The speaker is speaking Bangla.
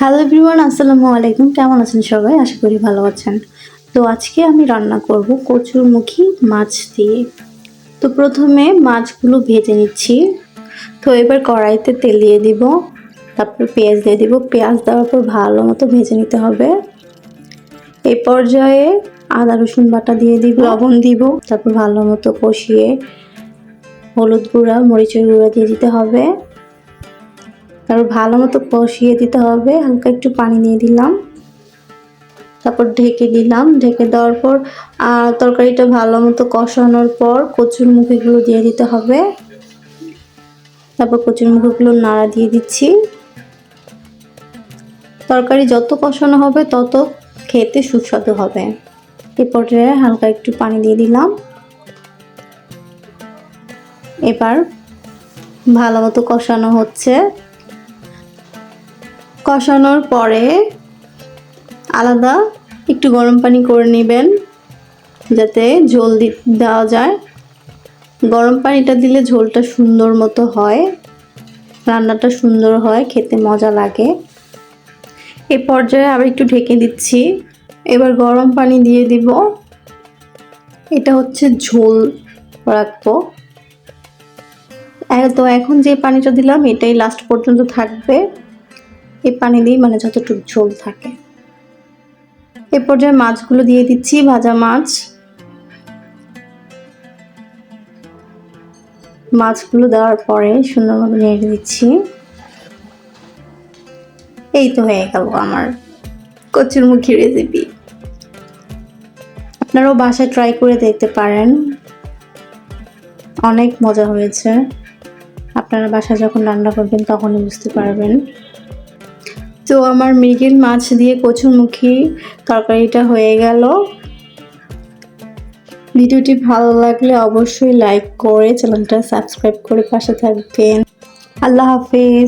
হ্যালো এভরিওয়ান, আসসালামু আলাইকুম। কেমন আছেন সবাই? আশা করি ভালো আছেন। তো আজকে আমি রান্না করব কচুরমুখী মাছ দিয়ে। তো প্রথমে মাছগুলো ভেজে নিচ্ছি। তো এবার কড়াইতে তেল দিয়ে দিব, তারপর পেঁয়াজ দিয়ে দিব। পেঁয়াজ দেওয়ার পর ভালো মতো ভেজে নিতে হবে। এই পর্যায়ে আদা রসুন বাটা দিয়ে দিব, লবণ দিব, তারপর ভালো মতো কষিয়ে হলুদ গুঁড়া মরিচের গুঁড়া দিয়ে দিতে হবে। তারপর ভালো মতো কষিয়ে দিতে হবে, হালকা একটু পানি দিয়ে দিলাম, তারপর ঢেকে দিলাম। ঢেকে দেওয়ার পর তরকারিটা ভালো মতো কষানোর পর কচুরমুখীগুলো দিয়ে দিতে হবে। তারপর কচুরমুখীগুলো নাড়া দিয়ে দিচ্ছি। তরকারি যত কষানো হবে তত খেতে সুস্বাদু হবে। এ পর্যায়ে হালকা একটু পানি দিয়ে দিলাম। এবার ভালো মতো কষানো হচ্ছে। কষানোর পরে আলাদা একটু গরম পানি করে নেবেন, যাতে ঝোল দেওয়া যায়। গরম পানিটা দিলে ঝোলটা সুন্দর মতো হয়, রান্নাটা সুন্দর হয়, খেতে মজা লাগে। এ পর্যায়ে আবার একটু ঢেকে দিচ্ছি। এবার গরম পানি দিয়ে দিব। এটা হচ্ছে ঝোল রাখবো। তো এখন যে পানিটা দিলাম এটাই লাস্ট পর্যন্ত থাকবে। এই পানি দিয়ে মানে যতটুকু ঝোল থাকে। এ পর্যায়ে মাছগুলো দিয়ে দিচ্ছি, ভাজা মাছগুলো দেওয়ার পরে সুন্দর মতো নেড়ে দিচ্ছি। এই তো হয়ে গেল আমার কচুরমুখী রেসিপি। আপনারাও বাসায় ট্রাই করে দেখতে পারেন, অনেক মজা হয়েছে। আপনারা বাসায় যখন রান্না করবেন তখনই বুঝতে পারবেন। তো আমার মৃগেল মাছ দিয়ে কচুরমুখী তরকারিটা হয়ে গেল। ভিডিওটি ভালো লাগলে অবশ্যই লাইক করে চ্যানেলটা সাবস্ক্রাইব করে পাশে থাকবেন। আল্লাহ হাফেজ।